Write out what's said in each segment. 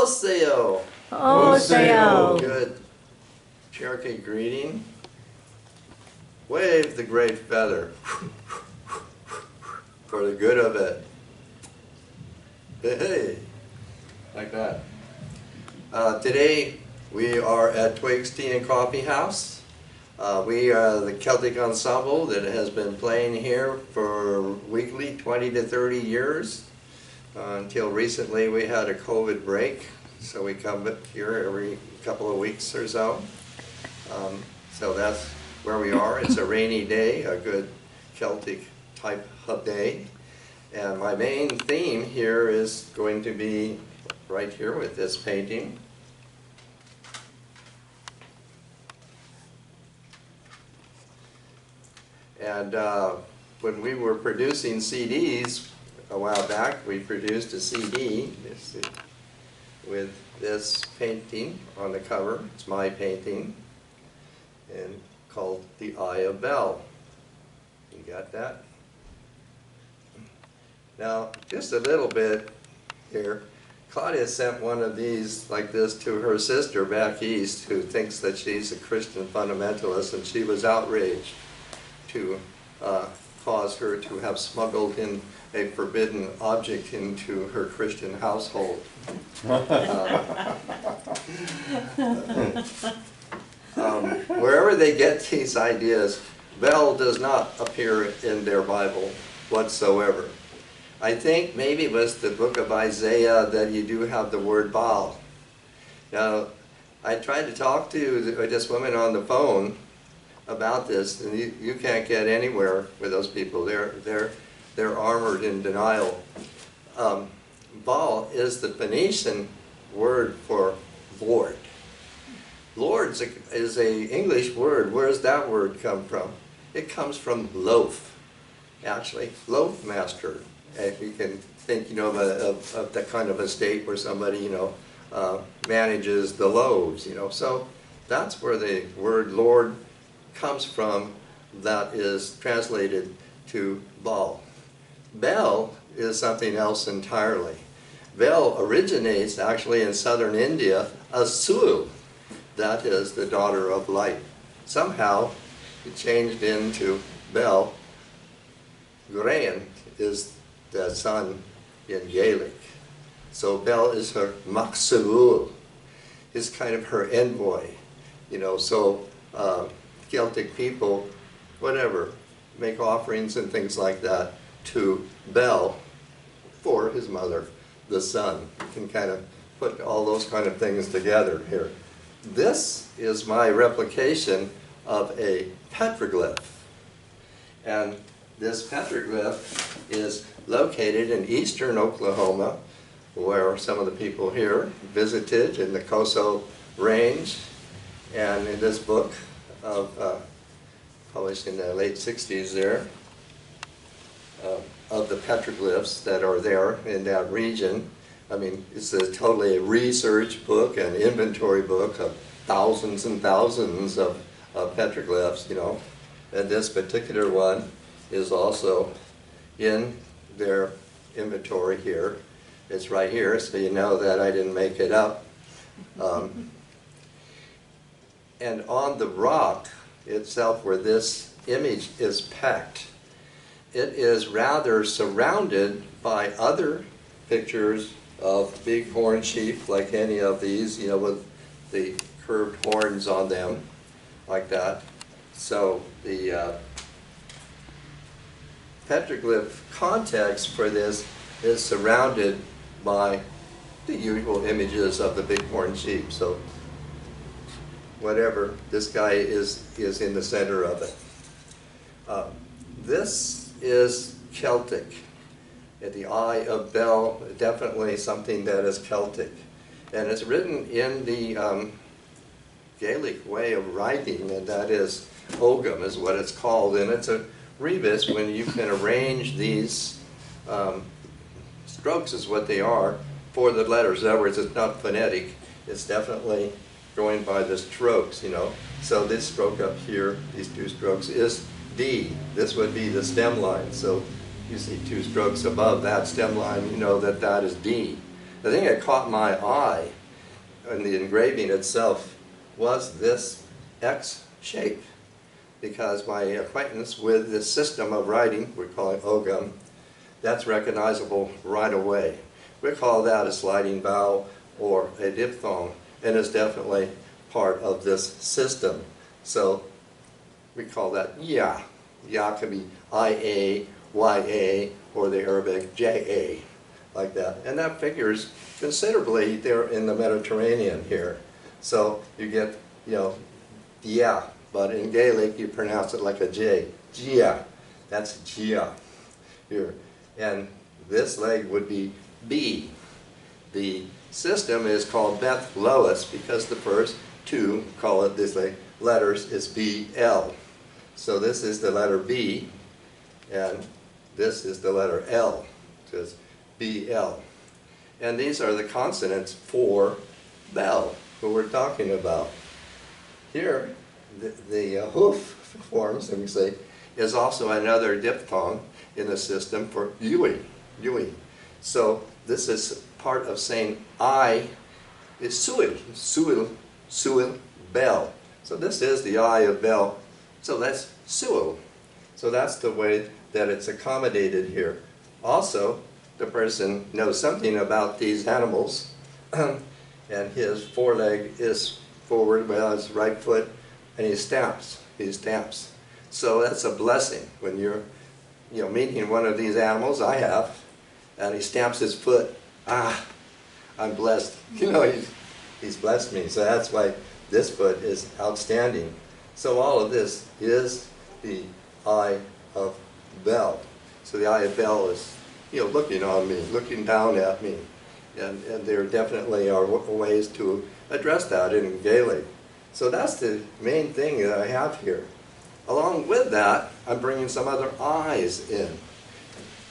Oseo. Oseo. Good Cherokee greeting. Wave the great feather for the good of it. Hey, hey. Like that. Today we are at Twigs Tea and Coffee House. We are the Celtic ensemble that has been playing here for weekly 20 to 30 years. Until recently we had a COVID break, so we come here every couple of weeks or so. So that's where we are. It's a rainy day, a good Celtic type of day. And my main theme here is going to be right here with this painting. And when we were producing CDs a while back, we produced a CD with this painting on the cover. It's my painting, and called The Eye of Bel. You got that? Now, just a little bit here. Claudia sent one of these like this to her sister back east, who thinks that she's a Christian fundamentalist, and she was outraged to cause her to have smuggled in a forbidden object into her Christian household. Wherever they get these ideas, Bel does not appear in their Bible whatsoever. I think maybe it was the book of Isaiah that you do have the word Baal. Now, I tried to talk to this woman on the phone about this, and you can't get anywhere with those people. They're armored in denial. Baal is the Phoenician word for Lord. Lord is an English word. Where does that word come from? It comes from loaf, actually, loaf master. If you can think, of that kind of a state where somebody, manages the loaves, So that's where the word Lord comes from, that is translated to Baal. Bel is something else entirely. Bel originates actually in southern India as Sulu, that is the daughter of light. Somehow it changed into Bel. Gurain is the sun in Gaelic. So Bel is her Maxulul, is kind of her envoy, so Celtic people, whatever, make offerings and things like that to Bel for his mother, the sun. You can kind of put all those kind of things together here. This is my replication of a petroglyph. And this petroglyph is located in eastern Oklahoma, where some of the people here visited in the Coso Range. And in this book, published in the late 60s there, of the petroglyphs that are there in that region. I mean, it's totally a research book, an inventory book of thousands and thousands of petroglyphs, And this particular one is also in their inventory here. It's right here, so you know that I didn't make it up. And on the rock itself where this image is packed, it is rather surrounded by other pictures of bighorn sheep, like any of these, with the curved horns on them, like that. So the petroglyph context for this is surrounded by the usual images of the bighorn sheep. So whatever, this guy is in the center of it. This is Celtic. The Eye of Bel, definitely something that is Celtic. And it's written in the Gaelic way of writing, and that is Ogam is what it's called. And it's a rebus when you can arrange these strokes is what they are for the letters. In other words, it's not phonetic. It's definitely going by the strokes, So this stroke up here, these two strokes, is D. This would be the stem line. So you see two strokes above that stem line, you know that that is D. The thing that caught my eye in the engraving itself was this X shape, because my acquaintance with this system of writing, we call it Ogam, that's recognizable right away. We call that a sliding vowel or a diphthong, and it's definitely part of this system. So we call that Ya. Ya can be I-A, Y-A, or the Arabic J-A, like that. And that figures considerably there in the Mediterranean here. So you get, Ya, but in Gaelic you pronounce it like a J. Gia. That's Gia here. And this leg would be B. The system is called Beth Lois because the first two, call it this leg, letters is B-L. So this is the letter B, and this is the letter L. So it's B-L. And these are the consonants for Bel, who we're talking about. Here, the hoof forms, let me say, is also another diphthong in the system for Yui. Yui. So this is part of saying I is Suil, Suil, Suil, Bel. So this is the Eye of Bel. So that's Suil. So that's the way that it's accommodated here. Also, the person knows something about these animals, and his foreleg is forward, well, his right foot, and he stamps. He stamps. So that's a blessing when you're, meeting one of these animals. I have, and he stamps his foot. Ah, I'm blessed. He's blessed me. So that's why this foot is outstanding. So all of this is the Eye of Bel. So the Eye of Bel is, looking on me, looking down at me. And there definitely are ways to address that in Gaelic. So that's the main thing that I have here. Along with that, I'm bringing some other eyes in.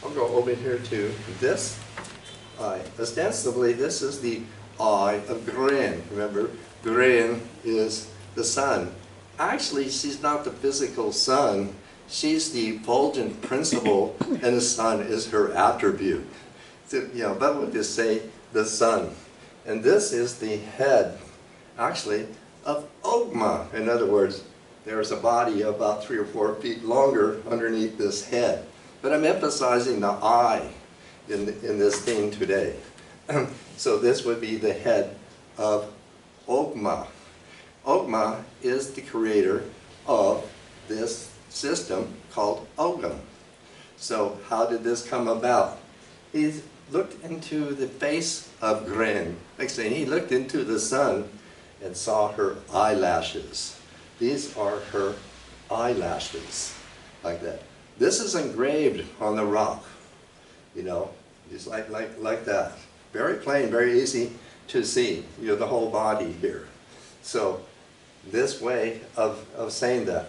I'll go over here to this eye. Ostensibly, this is the Eye of Grin. Remember, Grin is the sun. Actually, she's not the physical sun. She's the effulgent principle, and the sun is her attribute. So, but we'll just say the sun. And this is the head, actually, of Ogma. In other words, there's a body about 3 or 4 feet longer underneath this head. But I'm emphasizing the eye in this theme today. So this would be the head of Ogma. Ogma is the creator of this system called Ogam. So how did this come about? He looked into the face of Grin. Like saying, he looked into the sun and saw her eyelashes. These are her eyelashes, like that. This is engraved on the rock, just like that. Very plain, very easy to see, the whole body here. So this way of saying that.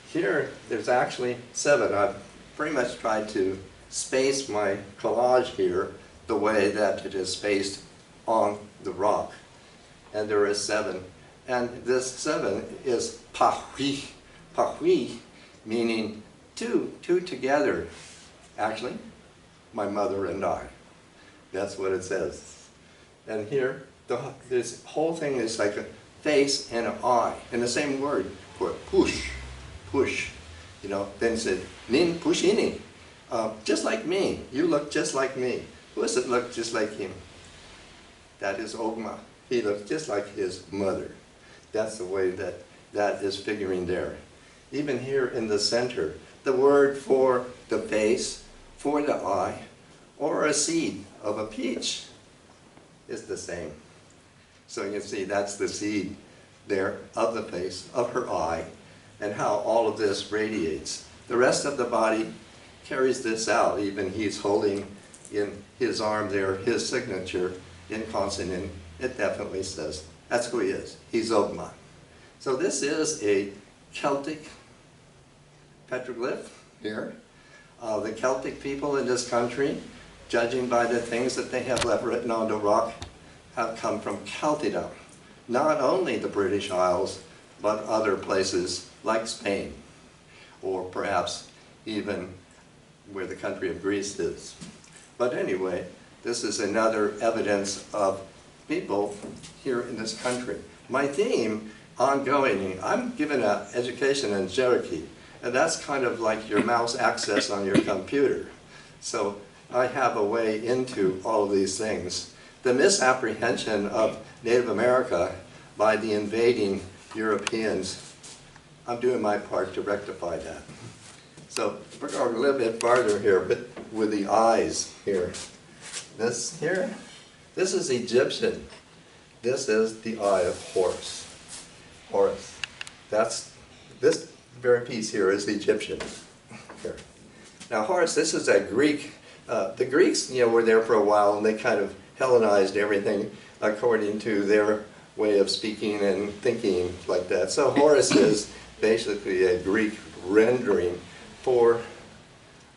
Here, there's actually 7. I've pretty much tried to space my collage here the way that it is spaced on the rock. And there is 7. And this 7 is pahui. Pahui meaning two together. Actually, my mother and I. That's what it says. And here, this whole thing is like a face and an eye. And the same word for push. Push. Then it said, nin pushini. Just like me. You look just like me. Who does it look just like him? That is Ogma. He looks just like his mother. That's the way that is figuring there. Even here in the center, the word for the face, for the eye, or a seed of a peach is the same. So you can see that's the seed there of the face, of her eye, and how all of this radiates. The rest of the body carries this out. Even he's holding in his arm there his signature in consonant. It definitely says that's who he is. He's Ogma. So this is a Celtic petroglyph here. The Celtic people in this country, judging by the things that they have left written on the rock, have come from Celtidom. Not only the British Isles, but other places like Spain, or perhaps even where the country of Greece is. But anyway, this is another evidence of people here in this country. My theme, ongoing, I'm given an education in Cherokee, and that's kind of like your mouse access on your computer. So I have a way into all of these things. The misapprehension of Native America by the invading Europeans, I'm doing my part to rectify that. So we're going a little bit farther here, but with the eyes here. This here, this is Egyptian. This is the Eye of Horus. Horus. That's, this very piece here is Egyptian. Here. Now Horus, this is a Greek. The Greeks, were there for a while, and they kind of Hellenized everything according to their way of speaking and thinking like that. So Horus is basically a Greek rendering for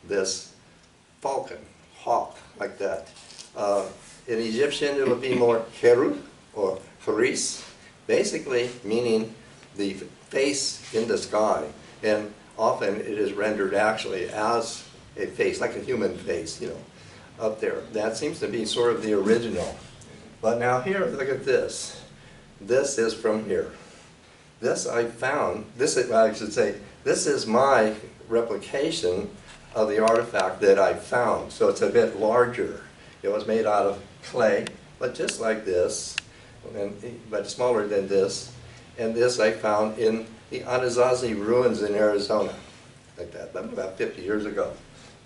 this falcon, hawk, like that. In Egyptian, it would be more Heru or Haris, basically meaning the face in the sky. And often it is rendered actually as a face, like a human face, up there. That seems to be sort of the original. But now here, look at this. This is from here. This I found, I should say, this is my replication of the artifact that I found. So it's a bit larger. It was made out of clay, but just like this, but smaller than this. And this I found in the Anasazi ruins in Arizona, like that, about 50 years ago,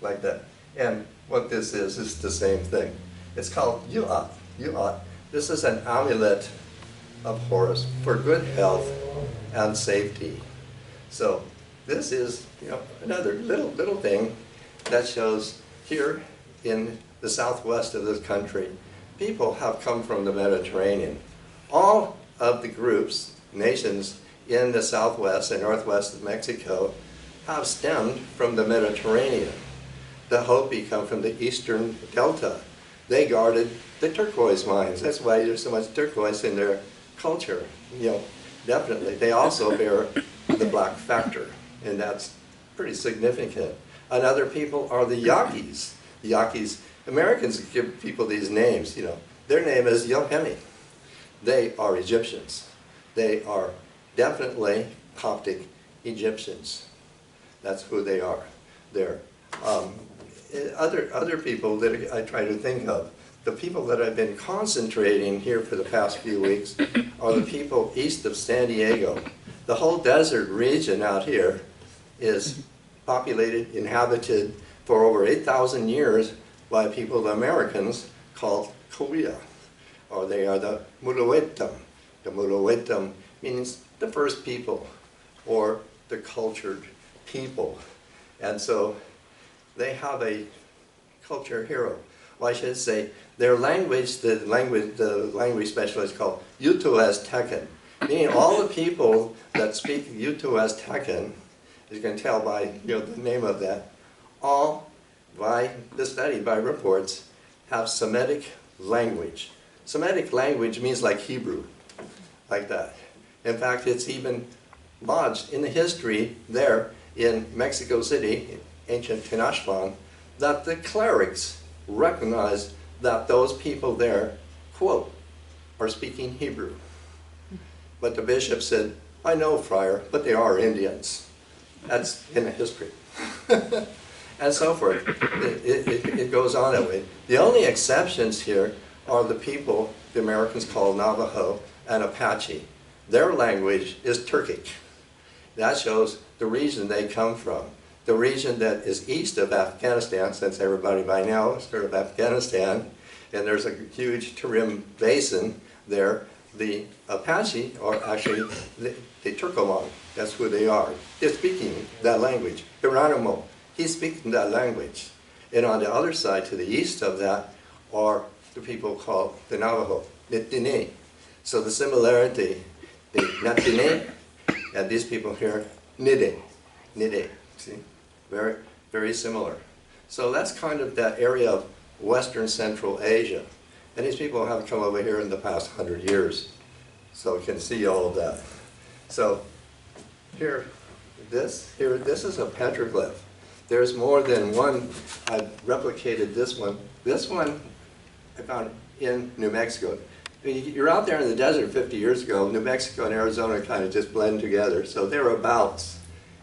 like that. And what this is the same thing. It's called Yu'at. Yu'at. This is an amulet of Horus for good health and safety. So this is, another little thing that shows here in the southwest of this country, people have come from the Mediterranean. All of the groups, nations in the southwest and northwest of Mexico have stemmed from the Mediterranean. The Hopi come from the eastern delta. They guarded the turquoise mines. That's why there's so much turquoise in their culture. Definitely. They also bear the black factor, and that's pretty significant. Another people are the Yaquis. The Yaquis, Americans give people these names, Their name is Yohemi. They are Egyptians. They are definitely Coptic Egyptians. That's who they are. They're other people that I try to think of. The people that I've been concentrating here for the past few weeks are the people east of San Diego. The whole desert region out here is populated, inhabited for over 8,000 years by people, the Americans, called Coyote, or they are the Muluetum. The Muluetum means the first people, or the cultured people. And so they have a culture hero. Well, I should say, their language, the language specialist called Uto-Aztecan, meaning all the people that speak Uto-Aztecan, as you can tell by the name of that, all by the study, by reports, have Semitic language. Semitic language means like Hebrew, like that. In fact, it's even lodged in the history there in Mexico City, ancient Tenochtitlan, that the clerics recognized that those people there, quote, are speaking Hebrew. But the bishop said, I know, friar, but they are Indians. That's in the history. And so forth. It goes on that way. The only exceptions here are the people the Americans call Navajo and Apache. Their language is Turkic. That shows the region they come from. The region that is east of Afghanistan, since everybody by now has heard of Afghanistan, and there's a huge Tarim Basin there. The Apache are actually the Turcoman. That's who they are. They're speaking that language. Geronimo, he's speaking that language. And on the other side, to the east of that, are the people called the Navajo, Nitine. So the similarity, the Natine, and these people here, Nide. See? Very, very similar. So that's kind of that area of Western Central Asia. And these people have come over here in the past 100 years. So you can see all of that. So here, this is a petroglyph. There's more than one. I've replicated this one. This one I found in New Mexico. You're out there in the desert 50 years ago, New Mexico and Arizona kind of just blend together. So thereabouts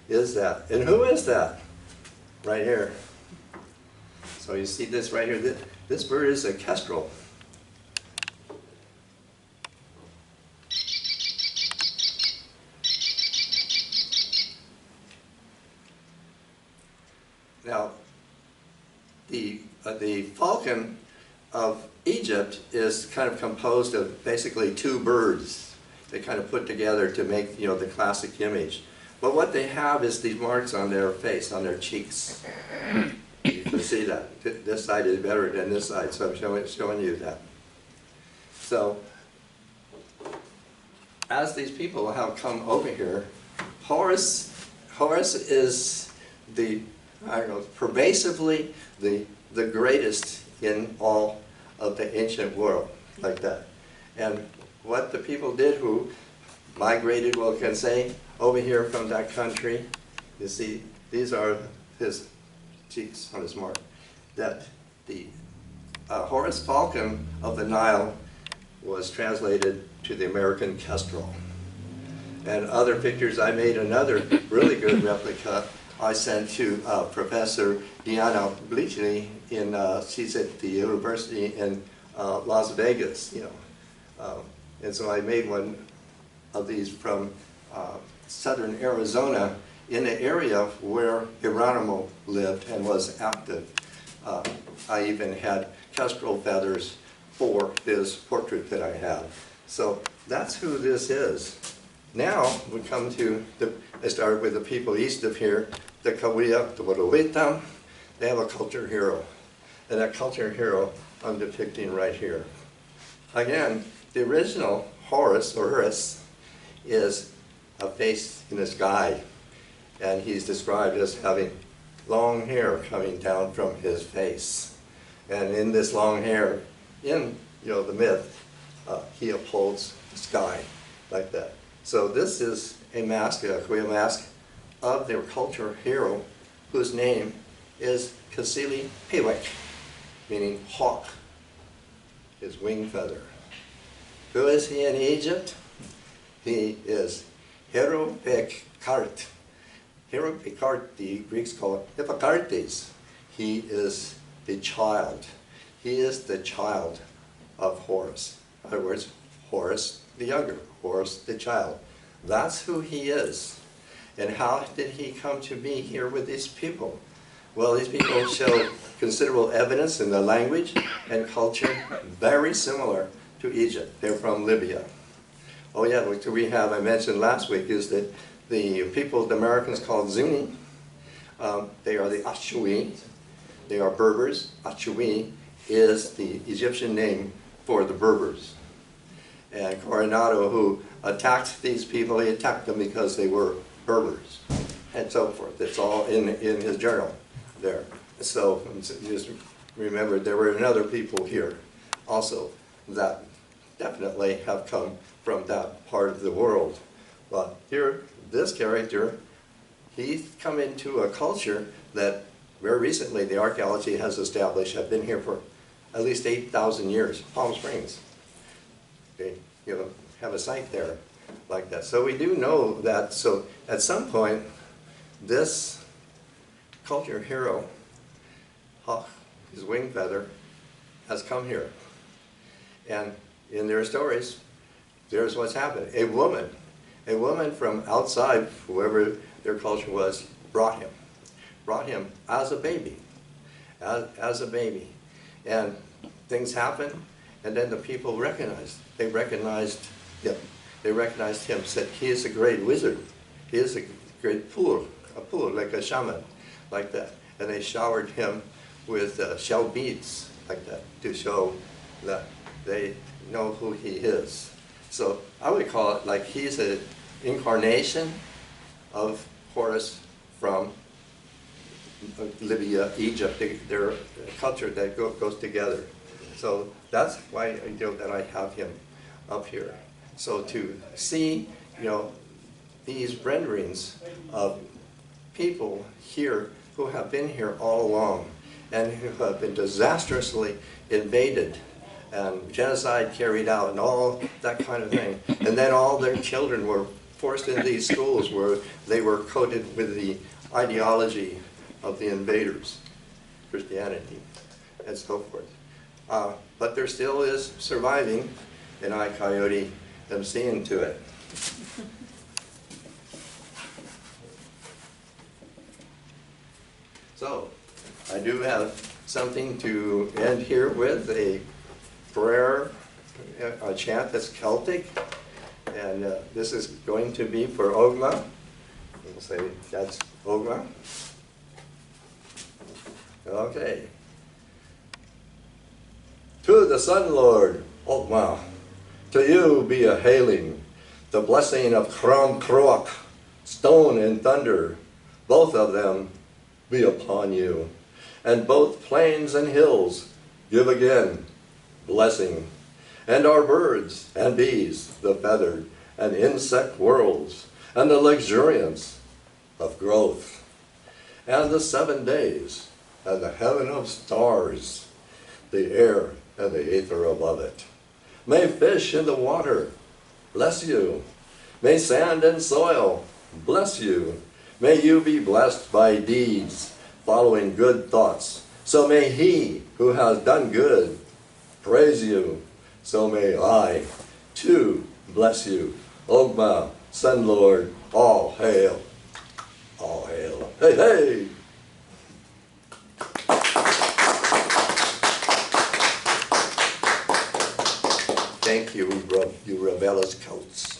is that. And who is that? Right here. So you see this right here. This bird is a kestrel. Now, the falcon of Egypt is kind of composed of basically two birds. They kind of put together to make, you know, the classic image. But what they have is these marks on their face, on their cheeks. You can see that. This side is better than this side, so I'm showing you that. So, as these people have come over here, Horus is the, I don't know, pervasively the greatest in all of the ancient world, like that. And what the people did who migrated, well, can say, over here from that country, you see, these are his cheeks on his mark, that the Horus falcon of the Nile was translated to the American kestrel. And other pictures, I made another really good replica I sent to Professor Diana Bleachley she's at the university in Las Vegas, you know. And so I made one of these from southern Arizona in the area where Hieronymo lived and was active. I even had kestrel feathers for his portrait that I have. So that's who this is. Now we come to, I started with the people east of here, the Kawia, the Wadawita. They have a culture hero. And that culture hero I'm depicting right here. Again, the original Horus, or Horus, is a face in the sky. And he's described as having long hair coming down from his face. And in this long hair, in the myth, he upholds the sky like that. So this is a mask, a Korean mask, of their culture hero, whose name is Kasili Pewek, meaning hawk, his wing feather. Who is he in Egypt? He is Hieropekart. Hieropekart, the Greeks call it Hippocartes. He is the child. He is the child of Horus. In other words, Horus the younger, Horus the child. That's who he is. And how did he come to be here with these people? Well, these people show considerable evidence in the language and culture very similar to Egypt. They're from Libya. Oh yeah, what we have, I mentioned last week, is that the people the Americans call Zuni, they are the Ashui. They are Berbers. Ashui is the Egyptian name for the Berbers. And Coronado, who attacked these people, he attacked them because they were Berbers, and so forth. It's all in his journal there. So just remember, there were other people here also that definitely have come from that part of the world. But here, this character, he's come into a culture that very recently the archaeology has established have been here for at least 8,000 years. Palm Springs. They have a site there like that. So we do know that, so at some point, this culture hero, hawk, his wing feather, has come here. And in their stories, there's what's happened. A woman from outside, whoever their culture was, brought him as a baby, as a baby. And things happened, and then the people recognized him, said he is a great wizard. He is a great pool, like a shaman, like that. And they showered him with shell beads, like that, to show that they know who he is. So I would call it like he's an incarnation of Horus from Libya, Egypt, their culture that goes together. So that's why that I have him up here. So to see, these renderings of people here who have been here all along and who have been disastrously invaded and genocide carried out and all that kind of thing. And then all their children were forced into these schools where they were coated with the ideology of the invaders, Christianity, and so forth. But there still is surviving in I, Coyote, am seeing to it. So, I do have something to end here with, a prayer, a chant that's Celtic, and this is going to be for Ogma. We'll say that's Ogma. Okay. To the Sun Lord, Ogma, to you be a hailing, the blessing of Crom Croak, stone and thunder, both of them be upon you, and both plains and hills give again blessing, and our birds and bees, the feathered and insect worlds, and the luxuriance of growth, and the 7 days, and the heaven of stars, the air and the ether above it. May fish in the water bless you. May sand and soil bless you. May you be blessed by deeds following good thoughts. So may he who has done good praise you. So may I, too, bless you. Ogma, Sun Lord, all hail. All hail. Hey, hey! Thank you, you rebellious coats.